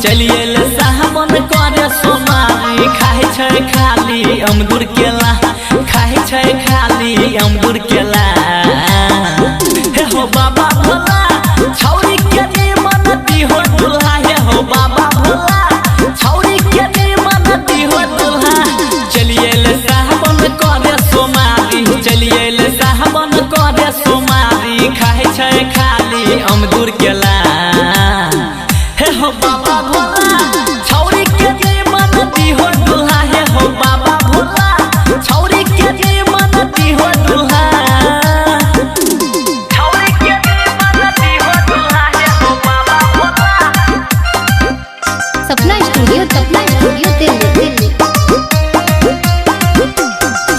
चलिए ले साहबन करे सोमारी खाए छै खाली अमदुर केला खाए छै खाली अमदुर केला हे हो बाबा भोला छौरी के निमन दिहो दुल्हा हे हो बाबा भोला छौरी के निमन दिहो दुल्हा चलिए ले साहबन करे सोमारी चलिए ले साहबन करे सोमारी खाए छै खाली अमदुर केला हे हो बाबा भोला छौरी के निमन दिहो दुल्हा हे हो बाबा भोला छौरी के निमन दिहो दुल्हा छौरी के निमन दिहो दुल्हा हे हो बाबा भोला। सपना स्टूडियो दिल्ली।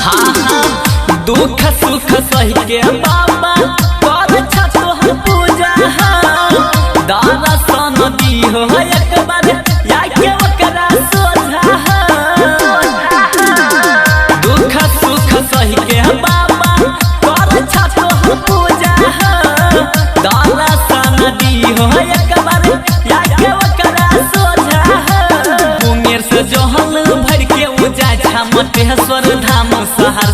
हाँ हाँ दुख सुख सही के बाबा कर तोहर पूजा दर्शन दिहो एक बार याके ओकरा सोझा दुख सुख सही के बाबा कर तोहर पूजा दर्शन दिहो एक बार याके ओकरा सोझा मुंगेर से जहल भर के उजा मटेश्वर धाम सहर